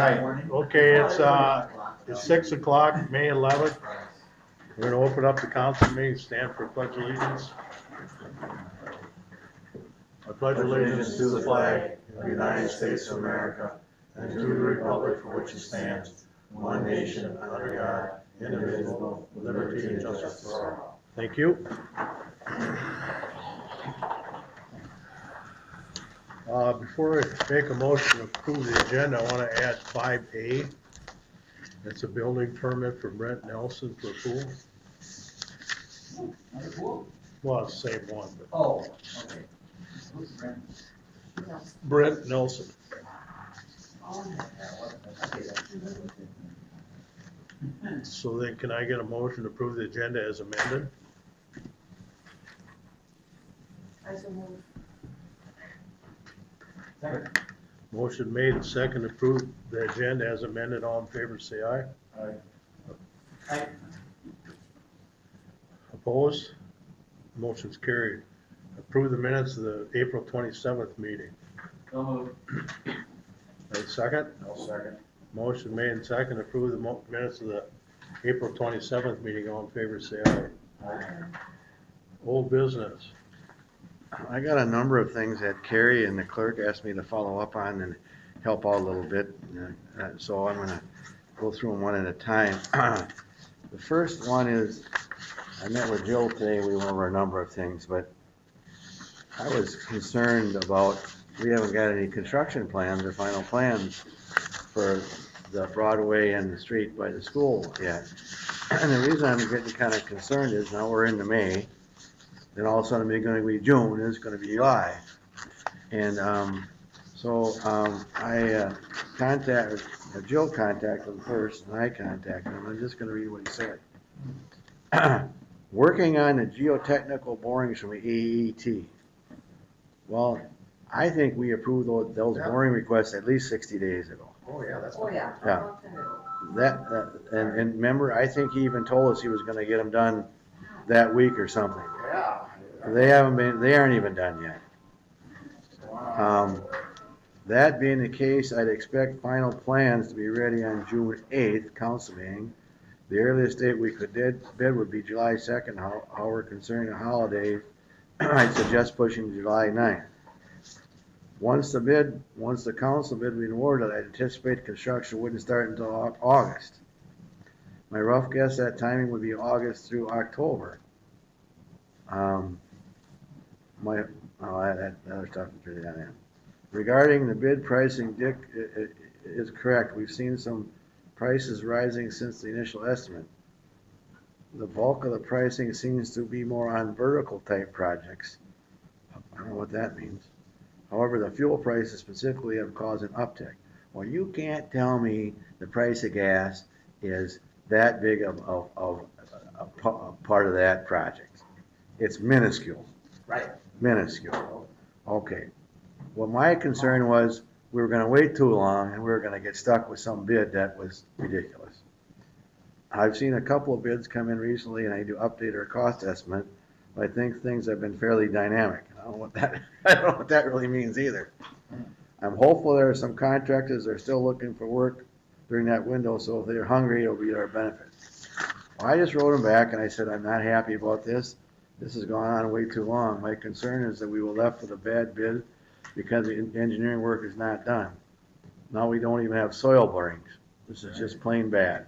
Right. Okay, it's 6 o'clock, May 11th. We're gonna open up the council meeting, stand for pledge allegiance. I pledge allegiance To the flag of the United States of America and to the republic for which it stands, one nation under God, indivisible, with liberty and justice for all. Thank you. Before I make a motion to approve the agenda, I want to add 5A. That's a building permit for Brent Nelson for a pool. Another pool? Well, it's the same one, but Oh, okay. Who's Brent? Brent Nelson. So then can I get a motion to approve the agenda as amended? I so move. Second. Motion made and second to approve the agenda as amended. All in favor, say aye. Aye. Opposed? Motion's carried. Approve the minutes of the April 27th meeting. So moved. Right, second? I'll second. Motion made and second to approve the minutes of the April 27th meeting. All in favor, say aye. Old business. I got a number of things that Carrie and the clerk asked me to follow up on and help out a little bit. So I'm gonna go through them one at a time. The first one is, I met with Jill today, we went over a number of things, but I was concerned about, we haven't got any construction plans or final plans for the Broadway and the street by the school yet. And the reason I'm getting kind of concerned is now we're into May, then all of a sudden it's going to be June, it's going to be July. And I contacted, Jill contacted him first, and I contacted him. I'm just going to read what he said. Working on the geotechnical borings from the AET. Well, I think we approved those boring requests at least 60 days ago. Oh, yeah, that's. Oh, yeah. Yeah. And remember, I think he even told us he was going to get them done that week or something. Yeah. They aren't even done yet. That being the case, I'd expect final plans to be ready on June 8th, council meeting. The earliest date we could bid would be July 2nd. However, concerning the holidays, I'd suggest pushing July 9th. Once the council bid be awarded, I'd anticipate construction wouldn't start until August. My rough guess that timing would be August through October. That other stuff is really on end. Regarding the bid pricing, Dick is correct. We've seen some prices rising since the initial estimate. The bulk of the pricing seems to be more on vertical type projects. I don't know what that means. However, the fuel prices specifically have caused an uptick. Well, you can't tell me the price of gas is that big of a part of that project. It's minuscule. Right. Minuscule. Okay. Well, my concern was we were going to wait too long and we were going to get stuck with some bid that was ridiculous. I've seen a couple of bids come in recently and I do update our cost estimate, but I think things have been fairly dynamic. I don't know what that really means either. I'm hopeful there are some contractors that are still looking for work during that window, so if they're hungry, it'll be to our benefit. Well, I just wrote them back and I said, I'm not happy about this. This has gone on way too long. My concern is that we were left with a bad bid because the engineering work is not done. Now we don't even have soil borings. This is just plain bad.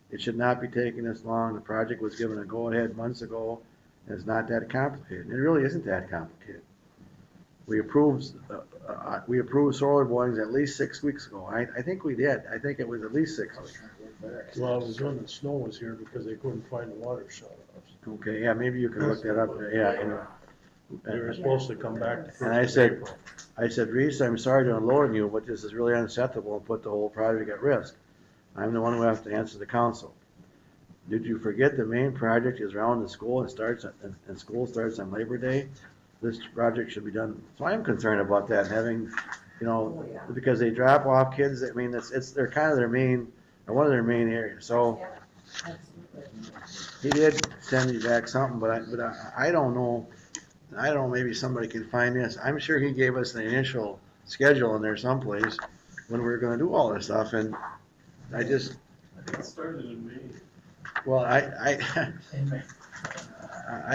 It should not be taking this long. The project was given a go-ahead months ago, and it's not that complicated. It really isn't that complicated. We approved soil borings at least 6 weeks ago. I think we did. I think it was at least 6 weeks. Well, it was when the snow was here because they couldn't find the water shut off. Okay, yeah, maybe you can look that up. Yeah. They were supposed to come back. And I said, Reese, I'm sorry to unload you, but this is really unacceptable and put the whole project at risk. I'm the one who has to answer the council. Did you forget the main project is around the school and school starts on Labor Day? This project should be done. So I'm concerned about that, having, because they drop off kids. I mean, they're kind of their main, or one of their main areas. So he did send me back something, but I don't know. I don't know, maybe somebody can find this. I'm sure he gave us the initial schedule in there someplace, when we were gonna do all this stuff, and I just, I think it started in May. well, I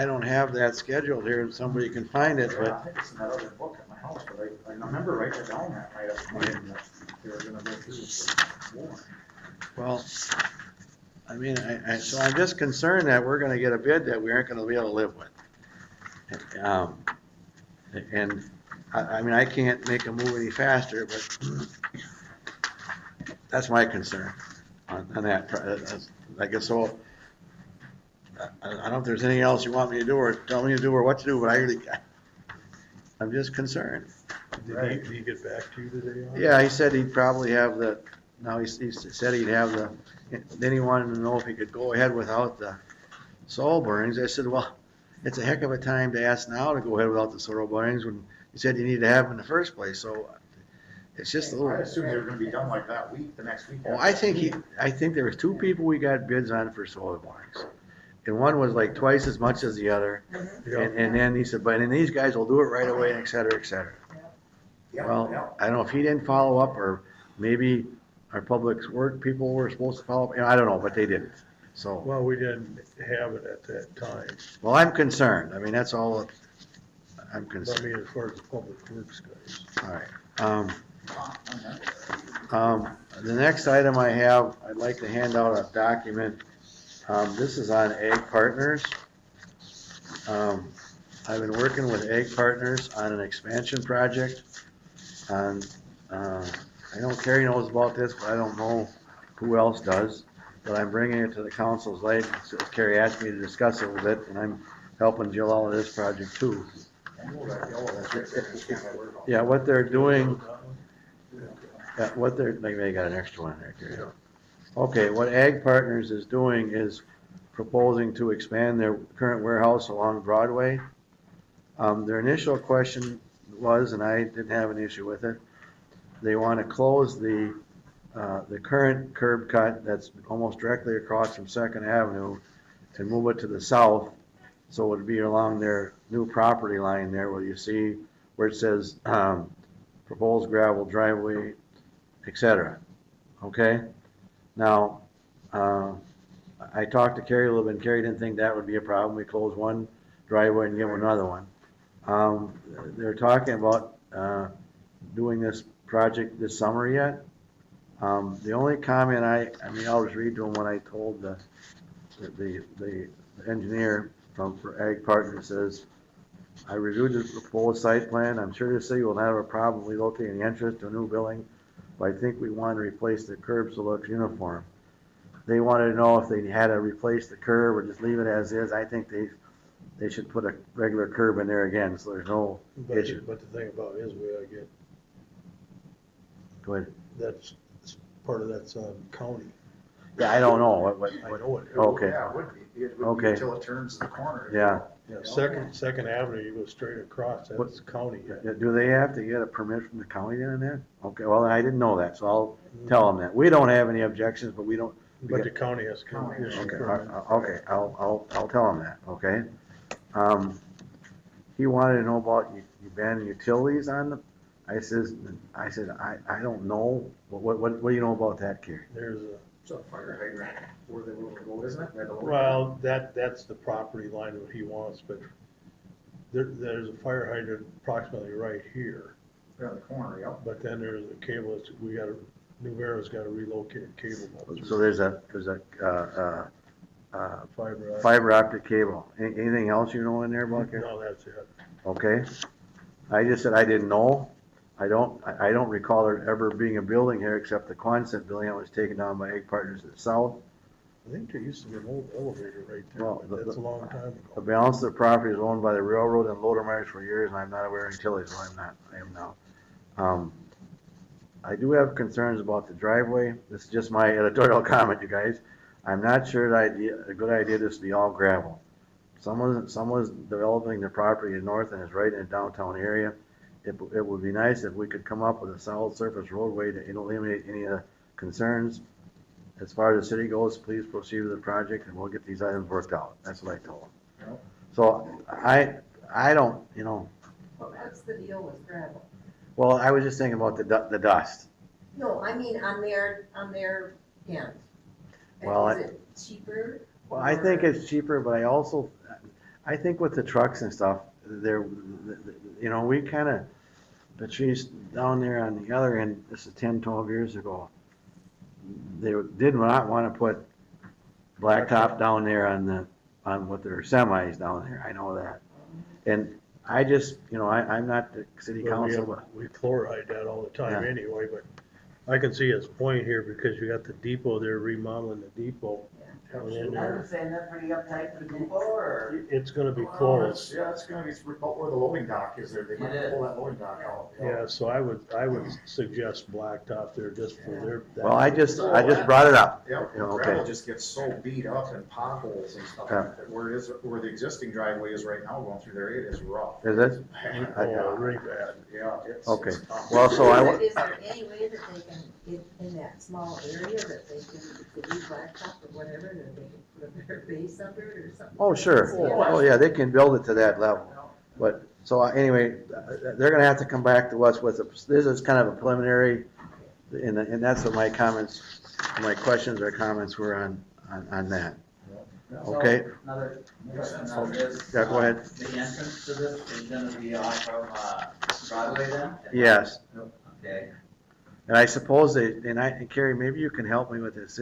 don't have that scheduled here, and somebody can find it, I but, think it's in that other book at my house, but I remember writing it down that night at the meeting that they were gonna go through the war. well, I mean, so I'm just concerned that we're gonna get a bid that we aren't gonna be able to live with. And, I mean, I can't make a move any faster, but that's my concern on that. I guess so. I don't know if there's anything else you want me to do, or tell me to do, or what to do, but I'm just concerned. Did he get back to you today on it? Yeah, he said he'd probably have he said he'd have then he wanted to know if he could go ahead without the soil borings. I said, well, it's a heck of a time to ask now to go ahead without the soil borings when you said you needed to have them in the first place, so it's just a I little. assumed they were gonna be done like that week, the next week. Well, I think there was two people we got bids on for soil borings. And one was like twice as much as the other, Yeah. and then he said, but then these guys will do it right away, and et cetera, et cetera. Yeah, Well, yeah. I don't know if he didn't follow up, or maybe our public work people were supposed to follow up, I don't know, but they didn't, so. Well, we didn't have it at that time. Well, I'm concerned, I mean, that's all, I'm But I concerned, mean, as far as the public works guys. all right. The next item I have, I'd like to hand out a document. This is on Ag Partners. I've been working with Ag Partners on an expansion project. And, I know Kerry knows about this, but I don't know who else does. But I'm bringing it to the council's light, so Kerry asked me to discuss it a little bit, and I'm helping Jill out with this project too. Yeah, what they're doing, maybe I got an extra one there, Kerry. Okay, what Ag Partners is doing is proposing to expand their current warehouse along Broadway. Their initial question was, and I didn't have an issue with it, they want to close the current curb cut that's almost directly across from Second Avenue and move it to the south, so it would be along their new property line there where you see where it says, proposed gravel driveway, et cetera. Okay? Now, I talked to Kerry a little bit, and Kerry didn't think that would be a problem. We close one driveway and give them another one. They're talking about doing this project this summer yet. The only comment I'll just read to them what I told the engineer for Ag Partners. Says, I reviewed the proposed site plan. I'm sure the city will not have a problem relocating the entrance to a new building, but I think we want to replace the curb so it looks uniform. They wanted to know if they had to replace the curb or just leave it as is. I think they should put a regular curb in there again, so there's no issue. But the thing about it is, we gotta get, Go ahead. part of that's county. Yeah, I don't know what, I know it. okay. Yeah, it would be. It would Okay. be until it turns the corner. Yeah. Yeah, Second Avenue, you go straight across, that's county. Do they have to get a permit from the county then on that? Okay, well, I didn't know that, so I'll tell them that. We don't have any objections, but we don't. But the county has to come County, issue Okay, permit. okay, I'll tell them that, okay? He wanted to know about you banning utilities on them. I said, I don't know. What do you know about that, Kerry? There's It's a fire hydrant where they will go, isn't it? By the lower- well, that's the property line that he wants, but there's a fire hydrant approximately right here. Yeah, the corner, yep. But then there's a cable, New Vera's gotta relocate a cable. So there's a Fiber. fiber optic cable. Anything else you know in there about that? No, that's it. Okay. I just said I didn't know. I don't recall there ever being a building here except the Quonset building that was taken down by Ag Partners at South. I think there used to be an old elevator right there, Well, but that's a long time The ago. balance of the property is owned by the railroad and Lodermeyers for years, and I'm not aware of utilities, well, I am now. I do have concerns about the driveway. This is just my editorial comment, you guys. I'm not sure a good idea this to be all gravel. Someone's developing their property in north and is right in the downtown area. It would be nice if we could come up with a solid surface roadway to eliminate any of the concerns. As far as the city goes, please proceed with the project and we'll get these items worked out. That's what I told them. Yep. So I don't, What's the deal with gravel? well, I was just thinking about the dust. No, I mean on their end. Well, Is it cheaper? Well, I think it's cheaper, but I think with the trucks and stuff, we kinda, the trees down there on the other end, this is 10, 12 years ago, they did not wanna put blacktop down there on with their semis down there, I know that. And I just, I'm not the city But council, but, we chloride that all the time Yeah. anyway, but I can see his point here because you got the depot there remodeling the depot. And then I would say that's pretty uptight for the depot, or? it's gonna be Well, closed. Yeah, it's gonna be about where the loading dock is there, they might It is. pull that loading dock out. Yeah, so I would suggest blacktop there just for their. well, I just brought it up. Yep, Yeah, okay. gravel just gets so beat up and potholes and stuff, Yeah. that where the existing driveway is right now going through there, it is rough. Is it? Oh, really bad. Yeah, it's. Okay. it's tough. Well, so I, Is there any way that they can get in that small area that they can use blacktop or whatever, that they can put a better base under it or something? oh, sure. Oh, yeah, they can build it to that level. But, so anyway, they're gonna have to come back to us with this is kind of a preliminary, and that's what my questions or comments were on that. So, Okay. Another question on this. Yeah, go ahead. The entrance to this is gonna be off of, Broadway then? Yes, Okay, and I suppose and Carrie, maybe you can help me with this,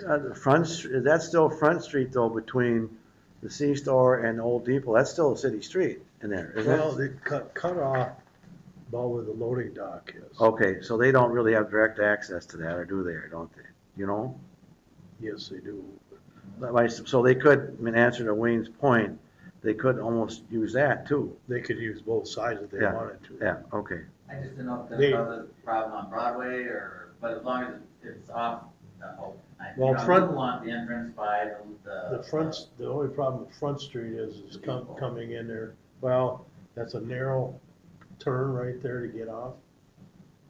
that's still Front Street though, between the C-store and the Old Depot, that's still a city street in there, isn't Well, it? they cut off about where the loading dock is. Okay, so they don't really have direct access to that, or do they, or don't they? You know? Yes, they do. So they could, in answer to Wayne's point, they could almost use that too. They could use both sides if they Yeah, wanted to. Yeah, okay. I just didn't know if They- there was a problem on Broadway, but as long as it's off, Well, I front- wouldn't want the entrance by The only problem with Front Street is coming in there, well, that's a narrow turn right there to get off.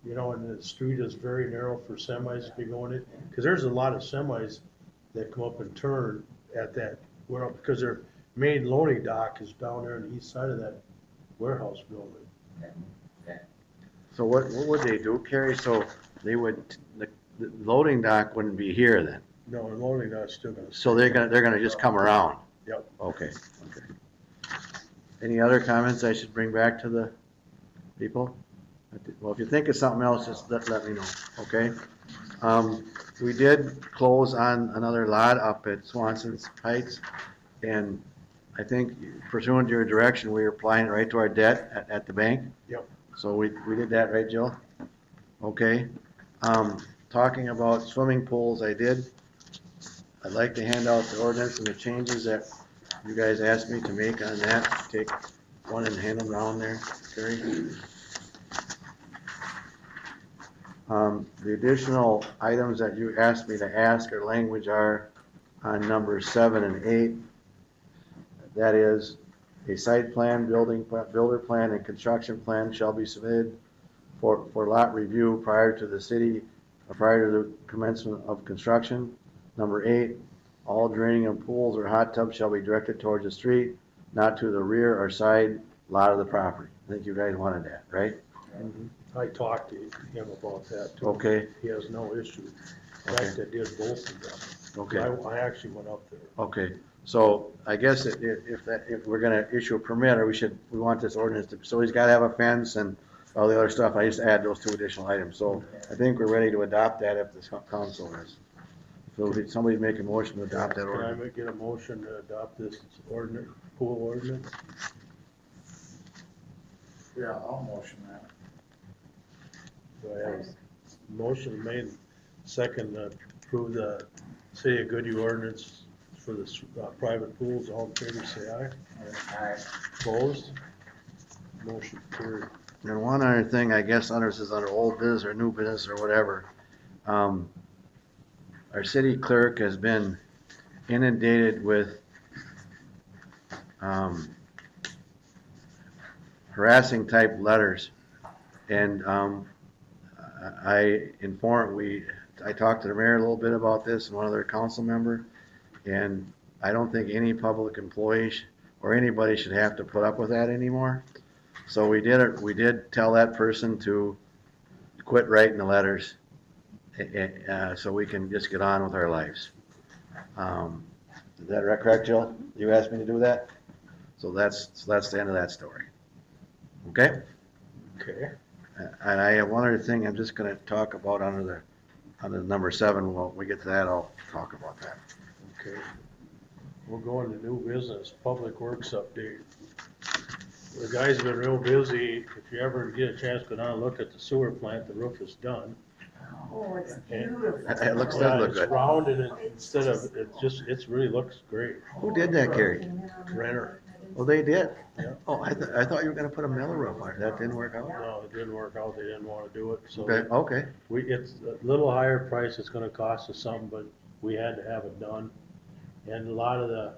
And the street is very narrow for semis if you're going in, because there's a lot of semis that come up and turn at that, because their main loading dock is down there on the east side of that warehouse building. So what would they do, Carrie? So the loading dock wouldn't be here then? No, the loading dock's still gonna. So they're gonna just come around? Yep. Okay. Any other comments I should bring back to the people? Well, if you think of something else, just let me know, okay? We did close on another lot up at Swanson's Heights, and I think pursuant to your direction, we were applying it right to our debt at the bank. Yep. So we did that, right, Jill? Okay. Talking about swimming pools, I'd like to hand out the ordinance and the changes that you guys asked me to make on that. Take one and hand them down there, Terry. The additional items that you asked me to ask or language are on numbers 7 and 8. That is, a site plan, builder plan, and construction plan shall be submitted for lot review prior to the commencement of construction. Number 8, all draining of pools or hot tubs shall be directed towards the street, not to the rear or side lot of the property. I think you guys wanted that, right? I talked to him about that too. Okay, He has no issue. In Okay. fact, I did both of them. okay. I actually went up there. Okay, so I guess if we're gonna issue a permit, or we want this ordinance to, so he's gotta have a fence and all the other stuff, I just add those 2 additional items, so I think we're ready to adopt that if the council is. So if somebody make a motion to adopt that Can I ordinance. get a motion to adopt this ordinance, pool ordinance? Yeah, I'll motion that. Do I have a motion made, second, to approve the City of Goodhue ordinance for the private pools? All in favor, say aye. Opposed? Motion carried. And one other thing, I guess, under old business or new business or whatever, our city clerk has been inundated with harassing type letters. And I talked to the mayor a little bit about this and one other council member, and I don't think any public employee or anybody should have to put up with that anymore. So we did tell that person to quit writing the letters, so we can just get on with our lives. Is that correct, Jill? You asked me to do that? So that's the end of that story. Okay? Okay. And I have one other thing I'm just gonna talk about under number 7. When we get to that, I'll talk about that. Okay. We'll go into new business, Public Works update. The guy's been real busy. If you ever get a chance, go down and look at the sewer plant, the roof is done. Oh, it's And- beautiful. It looks Yeah, look it's good. round and instead of, it really looks great. Who did that, Gary? Renner. Oh, they did? Yeah. Oh, I thought you were gonna put a metal roof on it. That didn't work out? No, it didn't work out. They didn't wanna do it, so. Okay. It's a little higher price, it's gonna cost us something, but we had to have it done. And a lot of the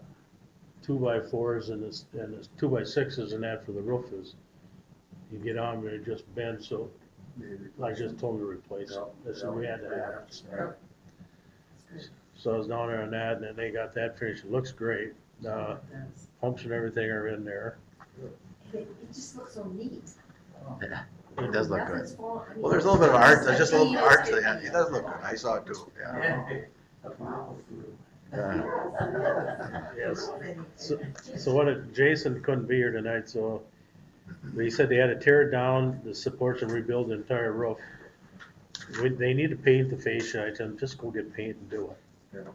2x4s and the 2x6s and that for the roof is, you get on there, it just bends, so I just told them to replace it. They said we had to have it. So- So I was down there on that, and then they got that finished, it looks great. Pumps and everything are in there. It just looks so neat. It does look good. Nothing's falling- I mean, Well, there's a little bit of art, there's it's just a little like art to needles the end. It does look good. I saw it too, yeah. Yes. So Jason couldn't be here tonight, so he said they had to tear it down, the supports, and rebuild the entire roof. They need to paint the fascia. I told them, just go get paint and do it.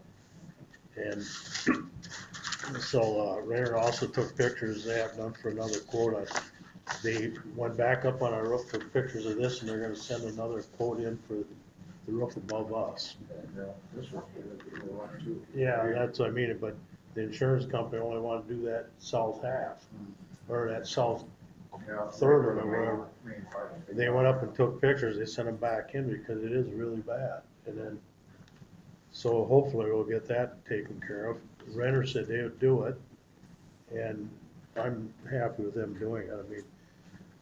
And so Renner also took pictures. They have done for another quote. They went back up on our roof, took pictures of this, and they're gonna send another quote in for the roof above us. Yeah, that's what I mean, but the insurance company only wanted to do that south half, or that south third of it, whatever. They went up and took pictures, they sent them back in because it is really bad. And then, so hopefully we'll get that taken care of. Renner said they would do it, and I'm happy with them doing it. I mean,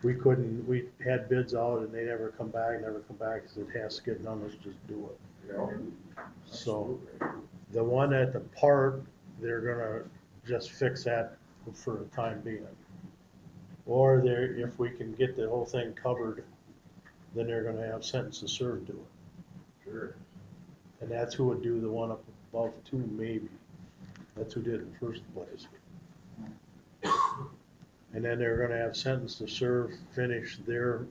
we had bids out and they never come back, because it has to get done, let's just do it. So, the one at the park, they're gonna just fix that for the time being. Or if we can get the whole thing covered, then they're gonna have sentence to serve do it. Sure. And that's who would do the one up above 2, maybe. That's who did it in the first place. And then they're gonna have sentence to serve, finish their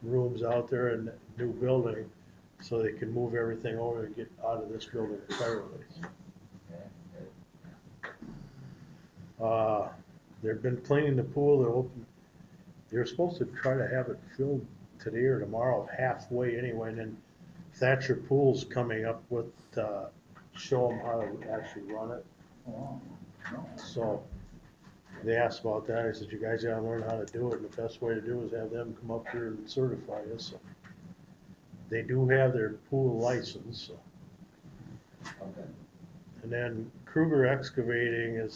rooms out there in the new building, so they can move everything over and get out of this building entirely. They've been cleaning the pool, they're supposed to try to have it filled today or tomorrow, halfway anyway, and then Thatcher Pool's coming up with, show them how to actually run it. So, they asked about that, I said, you guys gotta learn how to do it, and the best way to do it is have them come up here and certify us, so. They do have their pool license, so. And then Kruger Excavating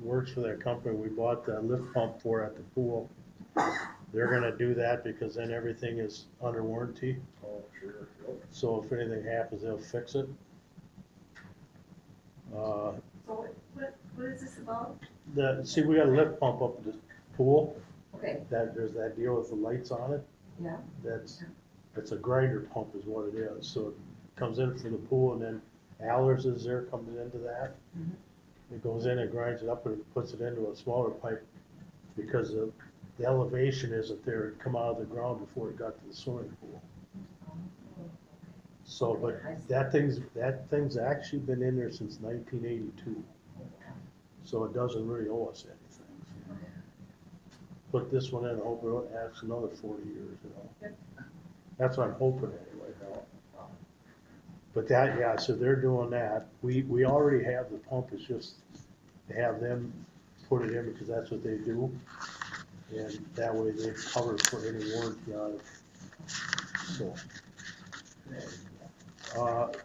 works for that company we bought the lift pump for at the pool. They're gonna do that because then everything is under warranty, Oh, sure. so if anything happens, they'll fix it. So what is this about? See, we got a lift pump up at the pool, Okay, there's that deal with the lights on it. yeah, It's a grinder pump is what it is, so it comes in from the pool and then Allers is there coming into that. Mhm. It goes in and grinds it up and it puts it into a smaller pipe because the elevation isn't there, it come out of the ground before it got to the swimming pool. So, but that thing's actually been in there since 1982, so it doesn't really owe us anything. Put this one in, hope it lasts another 40 years, you know. That's what I'm hoping anyway, now. But so they're doing that. We already have the pump, it's just to have them put it in because that's what they do. And that way they cover for any warranty on it. So.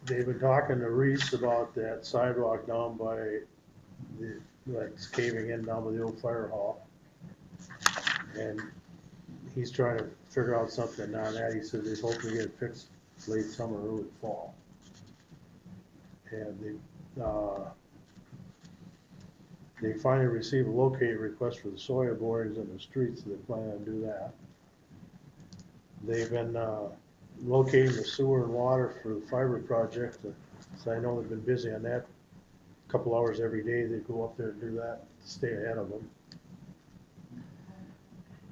They've been talking to Reese about that sidewalk down by it's caving in down by the old fire hall. And he's trying to figure out something on that. He said he's hoping to get it fixed late summer, early fall. And they finally received a locating request for the soil borings in the streets, so they plan on do that. They've been locating the sewer and water for the fiber project. So I know they've been busy on that. A couple hours every day, they go up there and do that to stay ahead of them.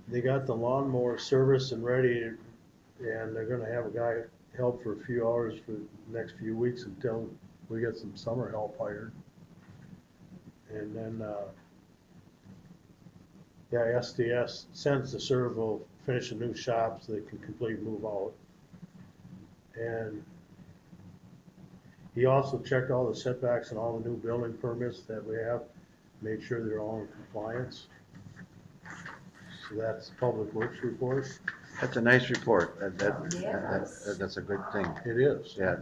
They got the lawnmower serviced and ready, and they're gonna have a guy help for a few hours for the next few weeks until we get some summer help hired. And then, yeah, SDS sends the serve will finish a new shop so they can completely move out. And he also checked all the setbacks and all the new building permits that we have, made sure they're all in compliance. So that's Public Works report. That's a nice report. Yes. That's a good thing. It is. Yeah,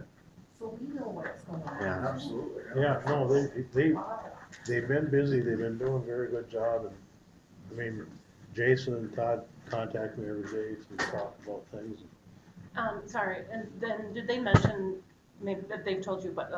So we know what's going on. Yeah. Absolutely. Yeah, no, they've been busy, they've been doing a very good job, and, I mean, Jason and Todd contact me every day to talk about things. Sorry, and then did they mention, maybe that they've told you, but,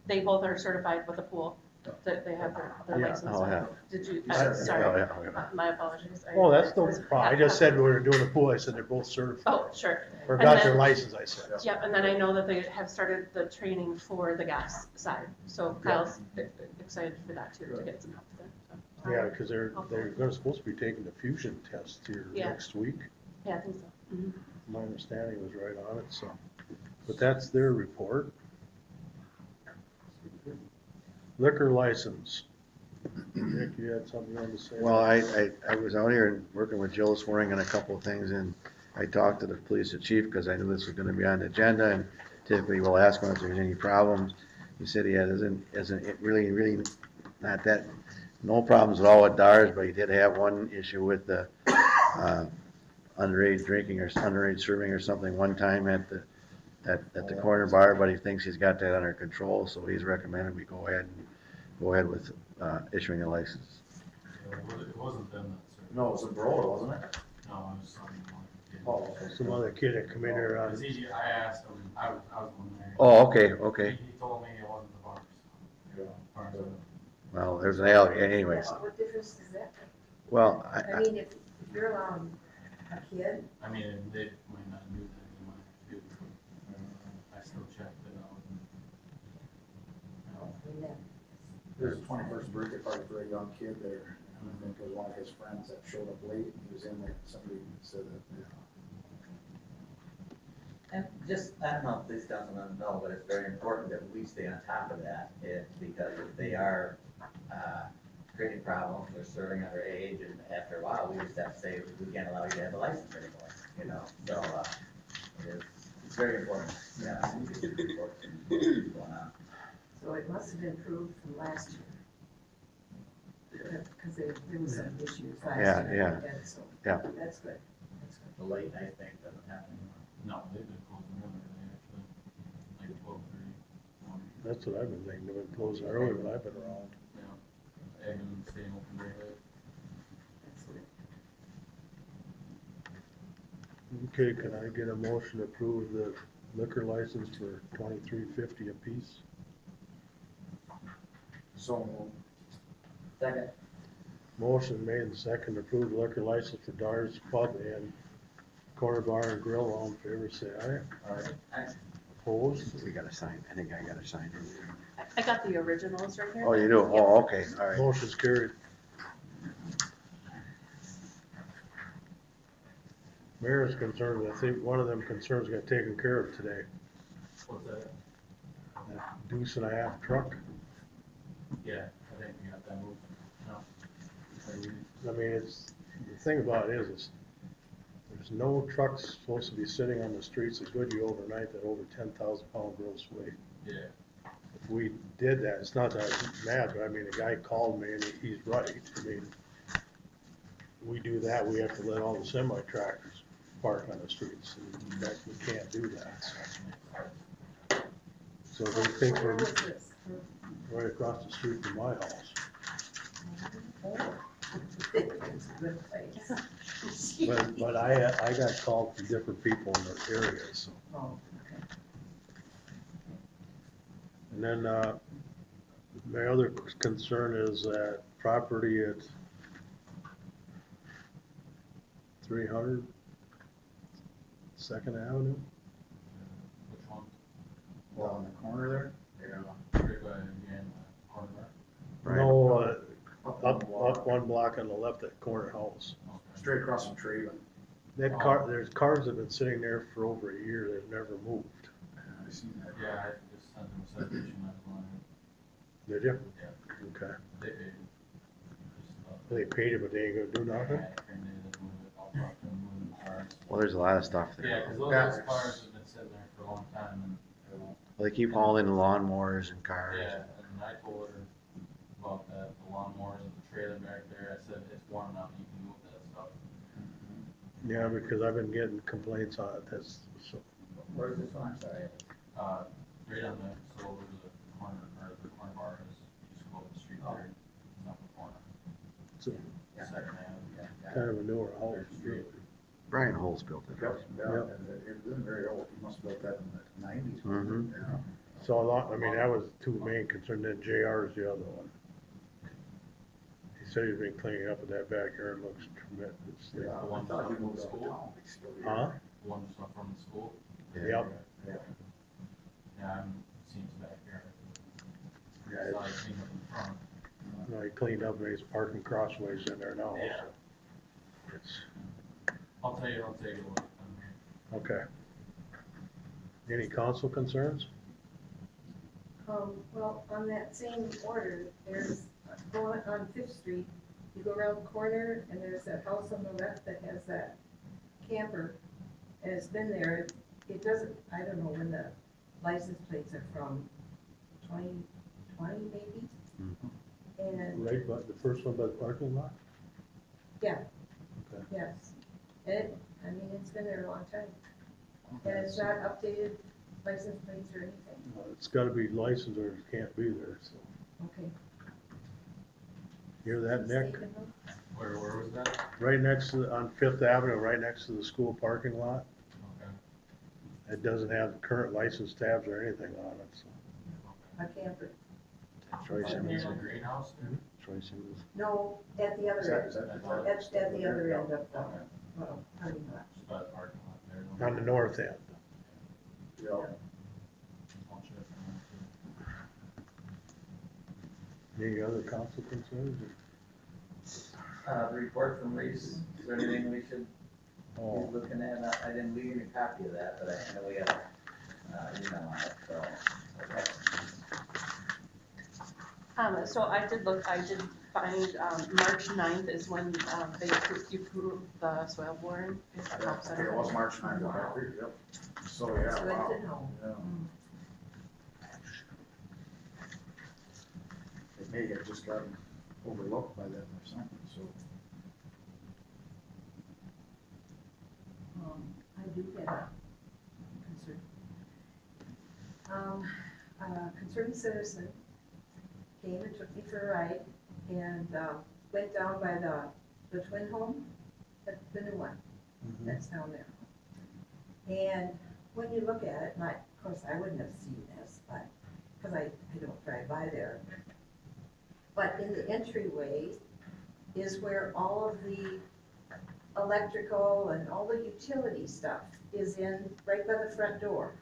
they both are certified with a pool, that they have their Yeah. license? Oh, yeah. Did you, Oh, sorry, yeah. my apologies. Oh, that's no problem, I just said we were doing the pool, I said they're both certified, Oh, sure, or and got their then- license, I said. yep, and then I know that they have started the training for the gas side, so Kyle's excited for that too, to get some help there, so. Yeah, because they're gonna supposed to be taking the fusion test here Yeah. next week. Yeah, I think so. Mhm. My understanding was right on it, so, but that's their report. Liquor license. Nick, you had something you wanted to say? Well, I was out here and working with Jill this morning on a couple of things, and I talked to the police chief, because I knew this was gonna be on the agenda, and typically we'll ask him if there's any problems. He said he isn't it really not that, no problems at all with DARS, but he did have one issue with the, underage drinking or underage serving or something one time at the corner bar, but he thinks he's got that under control, so he's recommended we go ahead with, issuing a license. It wasn't them that served. No, it was in Broad, wasn't it? No, it was something Oh, like. okay. Some other kid that come in here on, It's easy, I asked him, I was one there. Oh, okay. He told me it wasn't the bars. Yeah. Bars are- Well, there's an alley, anyways. What difference does that make? Well, I mean, if you're allowing a kid, I mean, they might not do that, they might do, I still checked it out. I mean, that, There's a 21st birthday party for a young kid there, and I think it was one of his friends that showed up late, and he was in there, somebody said that, And just, I don't know if this doesn't know, but it's very important that we stay on top of that, because if they are, creating problems, they're serving underage, and after a while, we just have to say, we can't allow you to have a license anymore, you know, so, it's very important, yeah. It's important what's going on. so it must have improved from last year. Because there was some issues last Yeah, year. yeah. And so, Yeah. that's good, that's good. The late night thing doesn't happen anymore. No, they've been closing earlier, actually, like 12:30. that's what I've been thinking, they've been closing early when I've been around. Yeah, Egg staying open very late. That's good. Okay, can I get a motion to approve the liquor license for $23.50 apiece? so, Second. Motion made and second to approve liquor license for Dars Pub and Corner Bar and Grill. All in favor, say aye. all right. Opposed? We gotta sign, I think I gotta sign it. I got the originals right here. Oh, you do? Oh, okay, all right. Motion's carried. Mayor's concerns, I think one of them concerns got taken care of today. What's that? That deuce and a half truck. Yeah, I think we got that moved. No. I mean, it's, the thing about it is there's no trucks supposed to be sitting on the streets of Goodyear overnight that are over 10,000 pound gross weight. Yeah. If we did that, it's not that I'm mad, but I mean, the guy called me and he's right. I mean, we do that, we have to let all the semi tractors park on the streets, and that, we can't do that. So they think Where we're was this? right across the street from my house. It's a good place. But I got called from different people in the area, so. Oh, okay. And then, my other concern is that property at 300 Second Avenue? Which one? Well, on the corner there, Straight by again, corner. Right. No, up up one block on the left, that corner house. Okay. straight across from Traven. That car, there's cars that have been sitting there for over a year, they've never moved. I seen that. Yeah, I just sent them a citation last one. Did you? Yeah, Okay. they paid. They paid it, but they ain't gonna do nothing? I'll talk to them moving the cars. Well, there's a lot of stuff there. Yeah, cause those cars have been sitting there for a long time and, Well, they keep hauling lawnmowers and cars. yeah, and I told her about that, the lawnmowers and the trailer back there, I said, it's warm enough, you can move that stuff. Yeah, because I've been getting complaints on it, that's, so, Where's this one, sorry? Right on the, so over the corner, or the corner bar is, you just go up the street there, it's not the corner. it's a Second Avenue. Yeah, kind of a newer house. Third Street. Brian Holt's built it. Yep, yeah, Yep. and it isn't very old, he must have built that in the 90s. Mhm. Yeah. So a lot, I mean, that was two main concerns, then JR is the other one. He said he's been cleaning up in that backyard, looks tremendous. Yeah, The I one thought he from moved the out of school? town, he's still here. Huh? The one just up from the school? Yep. Yeah. Yeah, I'm, seems back here. Yeah, Saw it clean up in front. No, he cleaned up and he's parking crossways in there now, Yeah. so. It's, I'll tell you, I'll take a look. okay. Any council concerns? Well, on that same order, there's, going on Fifth Street, you go around the corner and there's that house on the left that has that camper. And it's been there, it doesn't, I don't know when the license plates are from, 2020 maybe? And, Right, but the first one by the parking lot? yeah, Okay. yes. And it, I mean, it's been there a long time. And it's not updated license plates or anything. It's gotta be licensed or it can't be there, so. Okay. Hear that, Nick? Mistaken, huh? Where was that? Right next to, on Fifth Avenue, right next to the school parking lot. Okay. It doesn't have current license tabs or anything on it, so. A camper. Troy Is Simmons. it a greenhouse there? Troy Simmons. No, at the other Is that- end. is that the- That's at the other end of the, Okay. well, parking lot. Just by the parking lot there. On the north end. Yeah. I'll check on Any other council concerns? The report from Reese, is there anything we should be Oh, looking at? I didn't leave any copy of that, but I know we got, email on it, so, okay. So I did look, I did find, March 9th is when, you approved the soil boring. If that helps Okay, it was March 9th, yep. So, yeah, So wow. it's at home. Yeah. It may have just gotten overlooked by them or something, so. I do get a concern. A concerned citizen came and took me for a ride and, went down by the twin home, the new one, that's down there. And when you look at it, and of course, I wouldn't have seen this, but, because I don't drive by there. But in the entryway is where all of the electrical and all the utility stuff is in, right by the front door.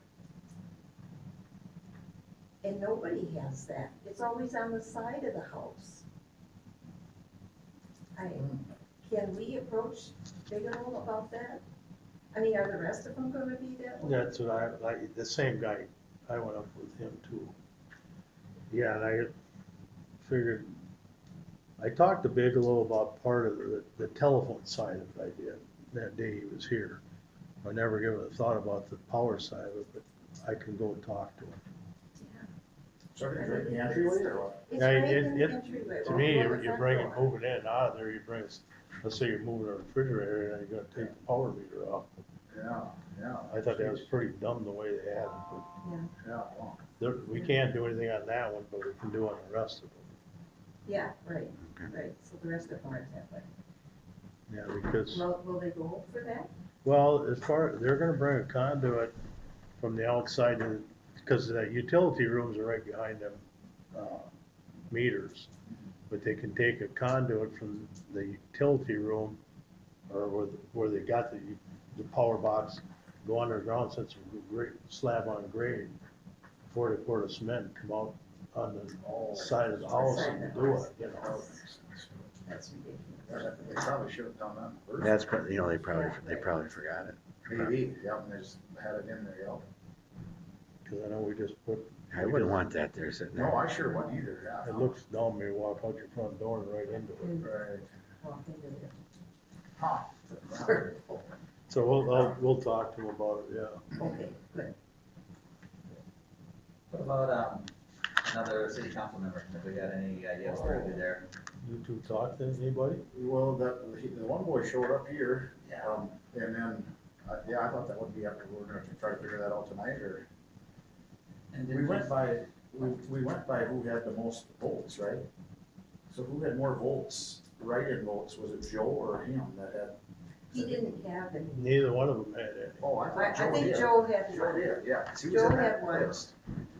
And nobody has that. It's always on the side of the house. Can we approach Bigelow about that? I mean, are the rest of them gonna be that way? that's what I, like, the same guy, I went up with him too. Yeah, and I figured, I talked to Bigelow about part of the telephone side of it I did, that day he was here. I never gave it a thought about the power side of it, but I can go talk to him. Yeah. So, is it the entryway or what? It's Yeah, right it- in the it- entryway. To me, right on the you front bring it, door. moving in and out of there, you bring, let's say you're moving a refrigerator, and you gotta take the power meter off. Yeah, yeah. I thought that was pretty dumb the way they had it, but Yeah, well, there, we can't do anything on that one, but we can do on the rest of them. Yeah, right, Okay. right, so the rest of them aren't that way. Yeah, because, Will they go for that? well, as far, they're gonna bring a conduit from the outside, because the utility rooms are right behind them, meters. But they can take a conduit from the utility room, or where they got the power box go underground since it's a great slab on grade, before they pour the cement, come out on the side of the house and do it, you know. That's ridiculous. Yeah, they probably should have done that first. That's, you know, they probably forgot it. Maybe, yeah, and they just had it in there, yeah. Cause I know we just put, I wouldn't want that there sitting No, there. I sure wouldn't either, yeah. it looks dumb, you walk out your front door and right into it. Right. Walk into it. Huh. So we'll talk to them about it, yeah. Okay, good. What about, another city council member? Have we got any ideas what we're gonna do there? You two talk to anybody? Well, the one boy showed up here, Yeah. and then, yeah, I thought that would be after we were gonna try to figure that out tonight, or. And We went by, we went by who had the most votes, right? So who had more votes, write-in votes, was it Joe or him that had? He didn't have any. Neither one of them had any. Oh, I I thought Joe did. think Joe had Joe one, did, yeah, 'cause he was Joe in had that one. list.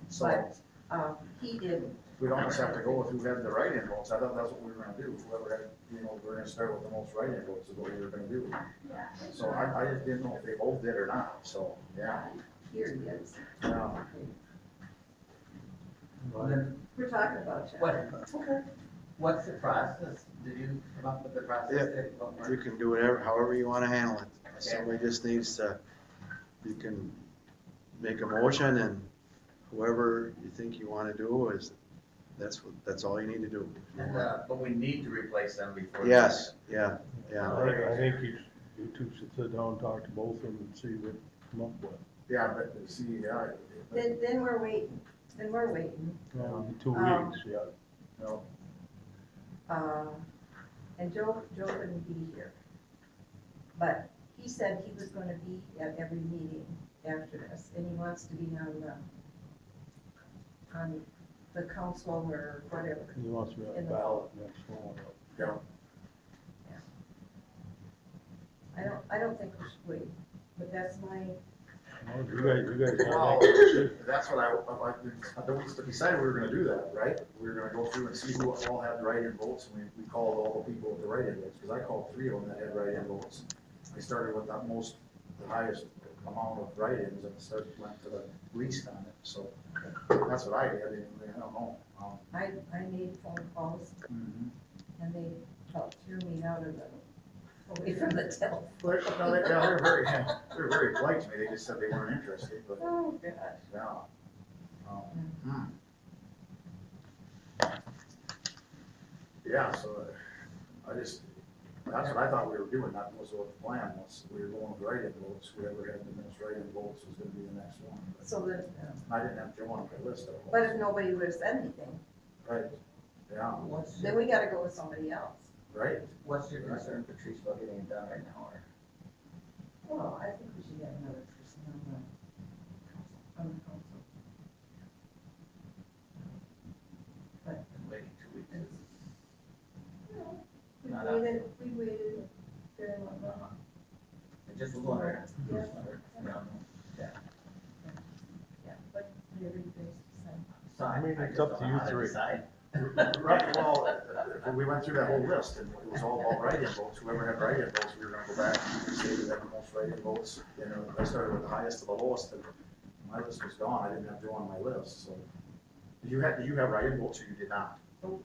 So but, he didn't. we'd almost have to go with who had the write-in votes, I thought that's what we were gonna do, whoever had, we're gonna start with the most write-in votes is what we were gonna do. So I just didn't know if they both did or not, so, yeah. Here he is. Yeah. And then We're talking about you. what's the process? Did you come up with the process Yeah. there? You can do whatever, however you wanna handle it. Okay. Somebody just needs to, you can make a motion and whoever you think you wanna do is, that's all you need to do. And, but we need to replace them before. Yes, yeah, yeah. I think you two should sit down and talk to both of them and see what come up with. Yeah, but see, yeah. Then we're waiting, In 2 Um, weeks, yeah. No, And Joe couldn't be here. But he said he was gonna be at every meeting after this, and he wants to be on the council or whatever. He wants to be on the In the ballot next fall. yeah. I don't think we should wait, but that's my, Well, You guys Well, gotta make a decision. that's what we decided we were gonna do that, right? We were gonna go through and see who all had the write-in votes, and we called all the people with the write-in votes, because I called 3 of them that had write-in votes. I started with the highest amount of write-ins, and went to the least on it, so that's what I did, I don't know. I made phone calls, and they about threw me out of away from the telephone. They're very polite to me, they just said they weren't interested, but, Oh, gosh. yeah. Yeah, so that's what I thought we were doing, that was what the plan was, we were going with write-in votes, whoever had the most write-in votes was gonna be the next one. But So that, I didn't have Joe on my list at all. but if nobody would have said anything, Right, yeah, then we gotta go with somebody else. right, What's your concern, Patrice, about getting it done right now, or? Well, I think we should have another person on the council. But, Waiting 2 weeks. we waited very long. Just was wondering. Yeah. Just wondering, you know. Yeah, but whatever you guys decide. So I mean, I it's just up to don't know you how three. decide. right, well, we went through that whole list, and it was all about write-in votes, whoever had write-in votes, we were gonna go back and say who had the most write-in votes, I started with the highest to the lowest, and my list was gone, I didn't have Joe on my list, so. Did you have write-in votes, or you did not? Nope.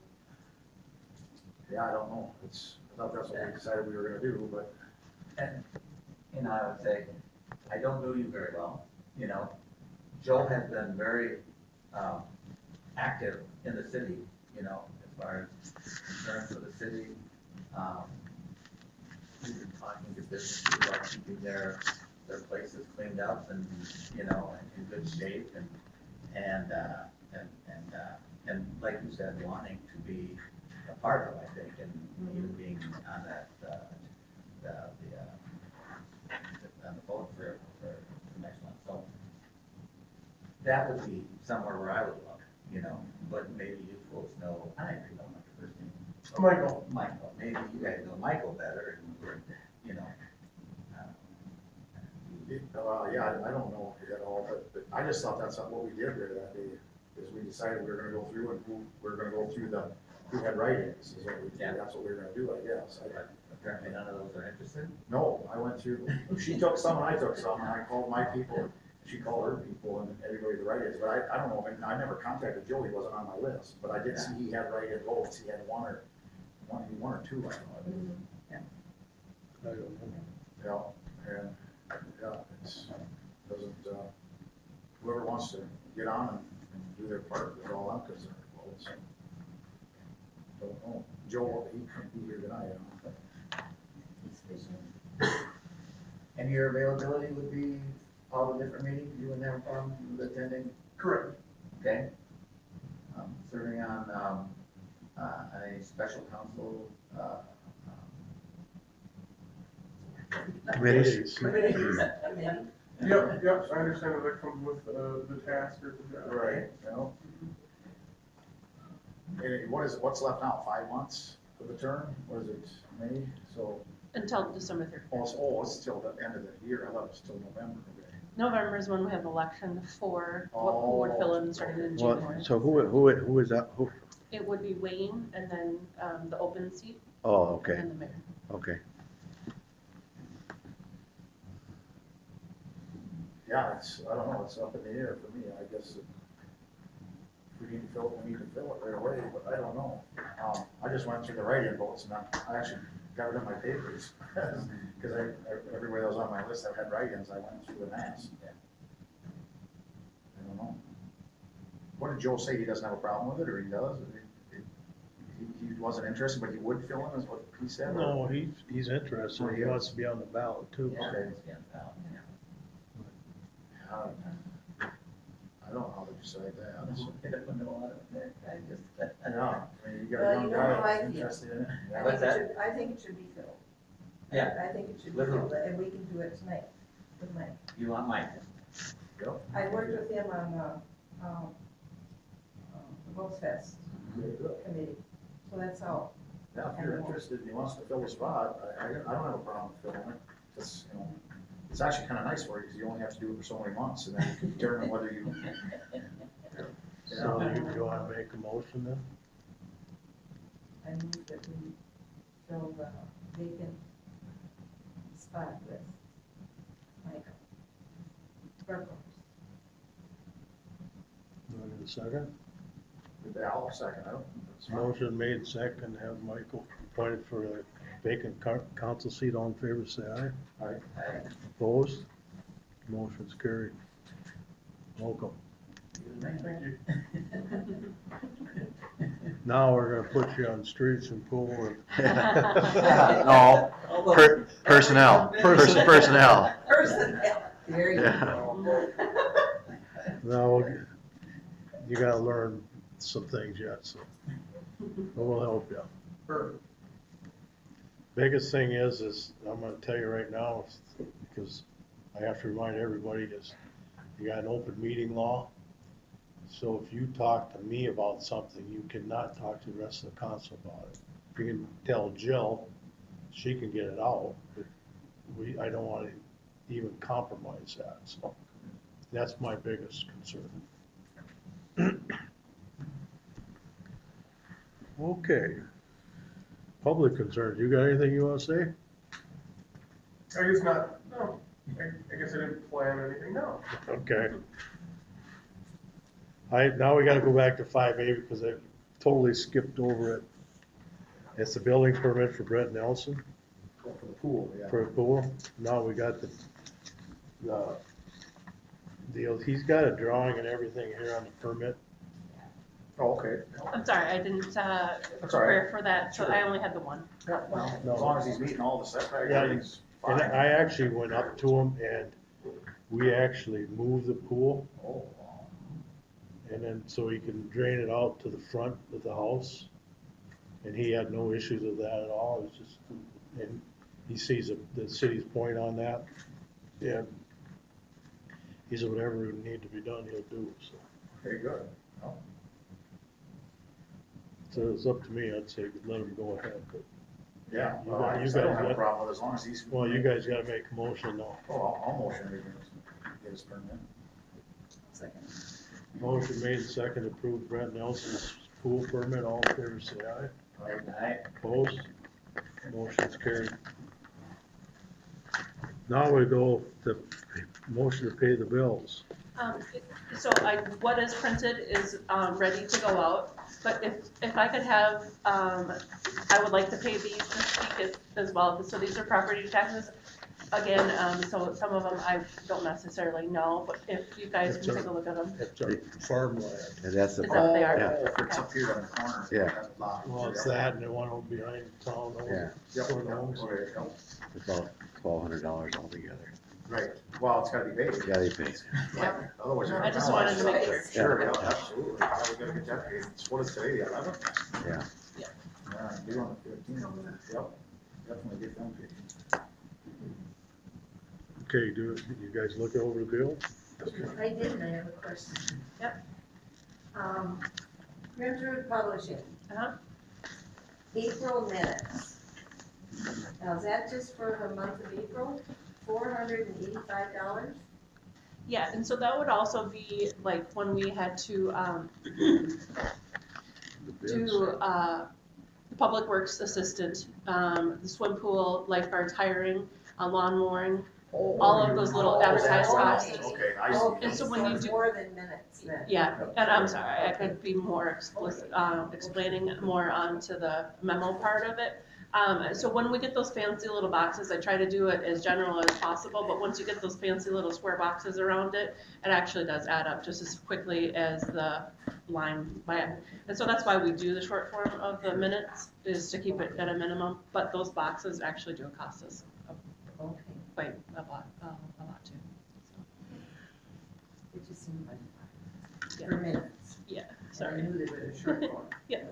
Yeah, I don't know, I thought that's what we decided we were gonna do, but. And I would say, I don't know you very well, you know. Joe has been very, active in the city, you know, as far as concerns for the city. He's been talking to businesses about keeping their places cleaned up and, you know, in good shape and like you said, wanting to be a part of, I think, and even being on that, on the vote for the next one, so. That would be somewhere where I would look, you know, but maybe you folks know, I don't even know what the first name. Michael, maybe you guys know Michael better, and, you know. Yeah, I don't know at all, but I just thought that's not what we did there that day, is we decided we were gonna go through and who had write-ins, is what we did, Yeah. that's what we were gonna do, I guess. apparently none of those are interested. No, I went through, she took some, and I took some, and I called my people, she called her people, and everybody the write-ins, but I don't know, and I never contacted Joe, he wasn't on my list, but I did see he had write-in votes, he had one or two, I thought. I don't know. Yeah, and, yeah, it's, doesn't, whoever wants to get on and do their part, is all I'm concerned about, so. Don't know, Joe, he couldn't be here tonight, And your availability would be all the different meetings, you wouldn't have a problem with attending? Correct. Okay. Serving on, a special council, Committees. Yep, I understand that that comes with, the task or the job. Right, you know. And what's left now, 5 months of the term, what is it, May, so, Until December 3rd. it's till the end of the year, I thought it was till November, okay. November is when we have the election for who would fill in starting in Well, January. so who is that, who? It would be Wayne and then the open seat Oh, and okay, then the mayor. okay. Yeah, I don't know, it's up in the air for me, I guess. If we need to fill it, we need to fill it right away, but I don't know. I just went through the write-in votes, and I actually got it in my papers, because everybody that was on my list that had write-ins, I went through the mass. I don't know. What did Joe say, he doesn't have a problem with it, or he does? He wasn't interested, but he would fill in, is what he said? or- No, he's interested, he wants to be on the ballot too. Yeah, Okay. it's against that, yeah. I don't know how to decide that, honestly. I don't know, I just, Yeah, I mean, you got Well, a young you know guy how I that's feel. interested in it. I What's think it that? should, I think it should be filled. Yeah. I think it should be Literally. filled, and we can do it tonight with Mike. You want Mike? I worked with him on, the Votes Fest Okay, good. committee, so that's all. Yeah, if you're interested, he wants to fill the spot, I don't have a problem with filling it. It's, you know, it's actually kind of nice for you, because you only have to do it for so many months, and then you can determine whether you. So you wanna make a motion then? I move that we fill the vacant spot with Mike Burkholz. Do I need a second? Yeah, I'll second, I don't. it's fine. Motion made second, have Michael appointed for a vacant council seat, all in favor, say aye. Aye. Opposed? Motion's carried. Welcome. Thank you. Now we're gonna put you on streets and pool and No, personnel, personnel. Personnel, there you Yeah. go. now you gotta learn some things yet, so we'll help you. Perfect. Biggest thing is I'm gonna tell you right now, because I have to remind everybody, is you got an open meeting law. So if you talk to me about something, you cannot talk to the rest of the council about it. You can tell Jill, she can get it out, but I don't wanna even compromise that, so that's my biggest concern. Okay. Public concerns, you got anything you wanna say? I guess not, no, I guess I didn't plan anything, no. Okay. Now we gotta go back to 5A because I totally skipped over it. It's the building permit for Brett Nelson For the pool, yeah. for a pool. Now we got the deal, he's got a drawing and everything here on the permit. Oh, okay. I'm sorry, I didn't That's all right. prepare for that, so I only had the one. Yeah, well, No. as long as he's meeting all the setbacks, Yeah, everything's And fine. I actually went up to him and we actually moved the pool. Oh, And then, so he can drain it out to the front of the house. And he had no issues with that at all, it's just, and he sees the city's point on that. And he said whatever would need to be done, he'll do, so. very good. Oh, So it's up to me, I'd say let him go ahead, but, Yeah, You well, got- I you guess I don't got- have a problem with it as long as he's. well, you guys gotta make a motion now. Oh, I'll motion to get his permit. Second. Motion made, second, approved Brent Nelson's pool permit, all in favor say aye. Aye. Opposed? Motion's carried. Now we go to motion to pay the bills. So what is printed is, ready to go out, but if I could have, I would like to pay these this week as well, so these are property taxes. Again, so some of them I don't necessarily know, but if you guys can take a look at them. It's our farmland. And that's the, Is that what they are? yeah, If it's up here on the corner. Yeah. that's a lot. Well, it's that and the one over behind town. Yeah. Yep, Sort of yep, homes. okay, yep. it's about $1,200 altogether. Right, well, it's gotta be paid. Yeah, they pay. Yeah, otherwise you're. I just wanted to make sure. Sure, yeah, absolutely, yeah, we gotta get that paid. It's what is today, the 11th? Yeah. Yeah, due on the 15th, yep, definitely get them paid. Okay, you guys look over the bill? I did, and I have a question. Yep. Grimm's Road Publishing, Uh-huh. April minutes. Now, is that just for the month of April? $485? Yeah, and so that would also be like when we had to, The bids? do, the Public Works Assistant, the swim pool, lifeguards hiring, lawn mowing, all of those little advertised costs. Okay, I Oh, see. And so when you do- More than minutes then. Yeah, and I'm sorry, I could be more explicit, explaining more onto the memo part of it. So when we get those fancy little boxes, I try to do it as general as possible, but once you get those fancy little square boxes around it, it actually does add up just as quickly as the line by it. And so that's why we do the short form of the minutes, is to keep it at a minimum, but those boxes actually do cost us Okay, quite a lot too. So, it just seemed like, Yeah. for minutes. Yeah, I sorry. knew they were short form. Yeah.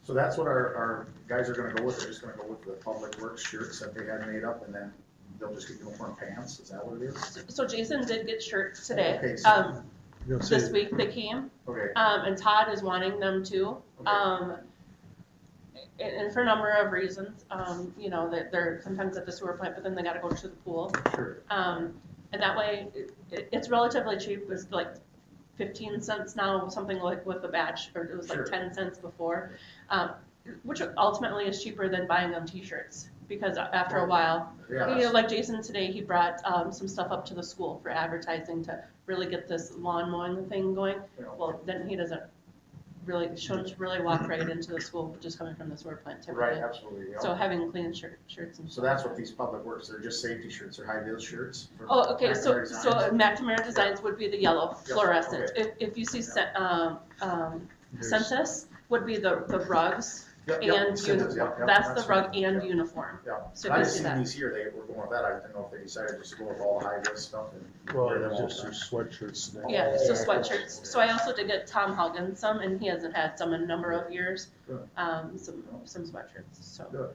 So that's what our guys are gonna go with, they're just gonna go with the Public Works shirts that they had made up, and then they'll just get uniform pants, is that what it is? So Jason did get shirts today. Okay, so- You'll see. This week they came. Okay, And Todd is wanting them too. Okay. And for a number of reasons, you know, that they're sometimes at the sewer plant, but then they gotta go to the pool. sure, And that way, it's relatively cheap, it's like 15 cents now, something like with the batch, or it was like Sure. 10 cents before. Which ultimately is cheaper than buying them t-shirts, because after a while, yeah, you know, that's- like Jason today, he brought, some stuff up to the school for advertising to really get this lawn mowing thing going. you know, Well, then he doesn't shouldn't really walk right into the school, just coming from the sewer plant typically. right, absolutely, yeah. So having clean shirts and So stuff. that's what these Public Works, they're just safety shirts, they're high vis shirts. for Oh, okay, so McNamara Designs. McNamara Designs would be the yellow Yep, fluorescent. okay. If you see There's- Census would be the rugs Yep, yep, and Census, yep, yep, that's the rug what- and yeah. uniform. Yeah, So I we just see seen that. these here, they were going with that, I didn't know if they decided just to go with all high vis stuff and. Well, wear them it's all just the your time. sweatshirts. now. Yeah, so sweatshirts. So I also did get Tom Huggins some, and he hasn't had some in a number of years. Good. Some sweatshirts, so. Good.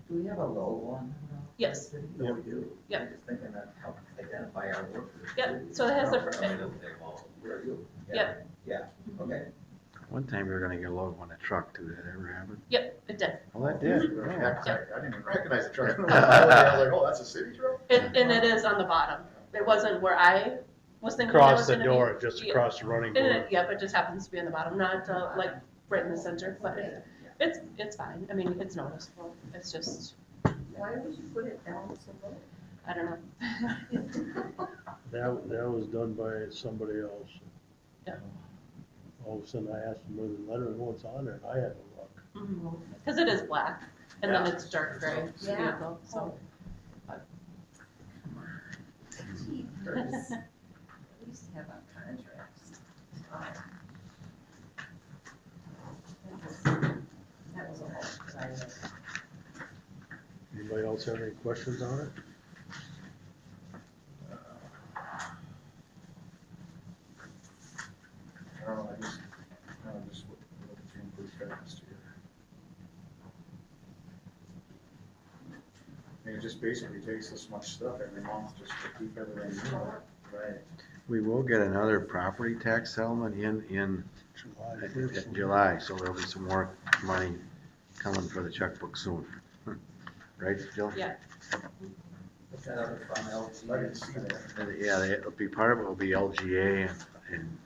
Do we have a logo on them? Yes. No, we do. Yep. I'm just thinking that helps identify our workers. Yep, so it has the, Where are you? Yep. Yeah, okay. One time we were gonna get a logo on a truck too, did that ever happen? yep, it did. Well, that did. Yeah, 'cause I didn't even recognize the truck. I was like, oh, that's a city truck? And it is on the bottom. It wasn't where I was thinking it Across was the gonna be. door, just Yeah. across the running And door. it, yep, it just happens to be on the bottom, not like right in the center, but it's fine. I mean, it's noticeable. It's just, Why would you put it down so low? I don't know. That was done by somebody else. Yeah. All of a sudden I asked them, let her know what's on there, and I had to look. Because it is black and then Yeah. it's dark gray Yeah. vehicle, so. Jeepers. We used to have our contracts. That was a whole, sorry. Anybody else have any questions on it? I don't know, I just looking through them pretty fast here. I mean, it just basically takes this much stuff every month just to keep everything moving. Right. We will get another property tax settlement in July 1st. July, so there'll be some more money coming for the checkbook soon. Right, Jill? Yeah. What's that other from I didn't see that. Yeah, it'll be, part of it will be LGA and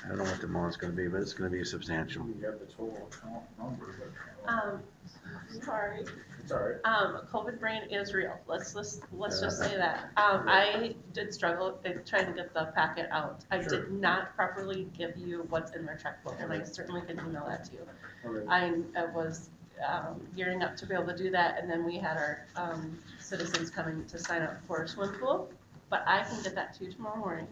I don't know what the amount's gonna be, but it's gonna be substantial. We have the total account number, but. Sorry. It's all right. COVID brain is real. Let's just say that. I did struggle in trying to get the packet out. I Sure. did not properly give you what's in their checkbook, and I certainly can email that to you. Okay. I was gearing up to be able to do that, and then we had our citizens coming to sign up for a swim pool. But I can get that to you tomorrow morning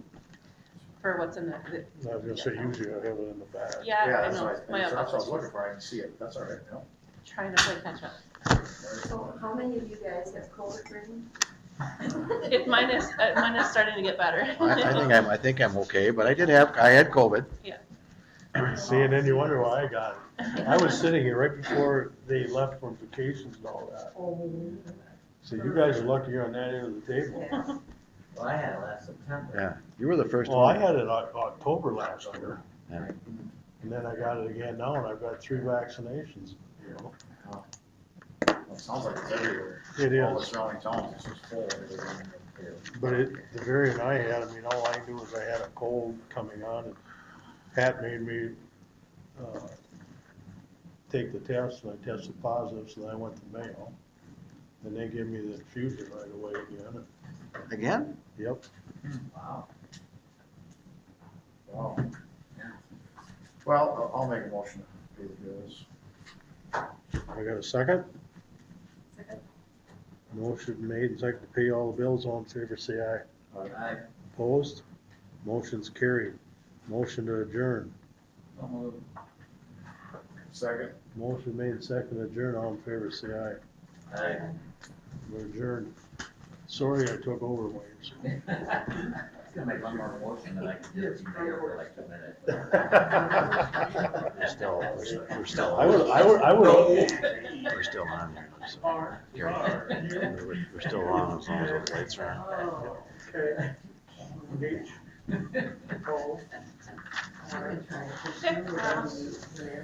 for what's in the. I was gonna say, usually I have it in the back. Yeah, I That's know. what My that's what I was looking apologies. for, I didn't see it, that's all right, no. Trying to play catch up. So how many of you guys have COVID brain? Mine is starting to get better. I think I'm okay, but I had COVID. See, and then you wonder why I got it. I was sitting here right before they left for vacations and all that. So you guys are lucky you're on that end of the table. Yeah. Well, I had it last September. Yeah, you were the first Well, I one. had it October last year. Yeah. And then I got it again now, and I've got 3 vaccinations, you know. Well, it sounds like it's everywhere. It All the is, surrounding towns, it's just full. but the variant I had, I mean, all I knew was I had a cold coming on, and Pat made me, take the test, and I tested positive, so then I went to Mayo. And they gave me the infusion right away again. Again? Yep. Wow. Wow. Well, I'll make a motion to pay the bills. I got a second? Second. Motion made and second to pay all the bills. All in favor, say aye. I Opposed? Motion's carried. Motion to adjourn. don't move. Second. Motion made and second to adjourn. All in favor, say aye. I We're adjourned. Sorry I took over, Wayne. was gonna make one more motion that I could just email for like 2 minutes. We're still, I would. we're still on here. So, Gary, we're still on as long as those lights are on. Okay. H. Oh. I'm gonna try it.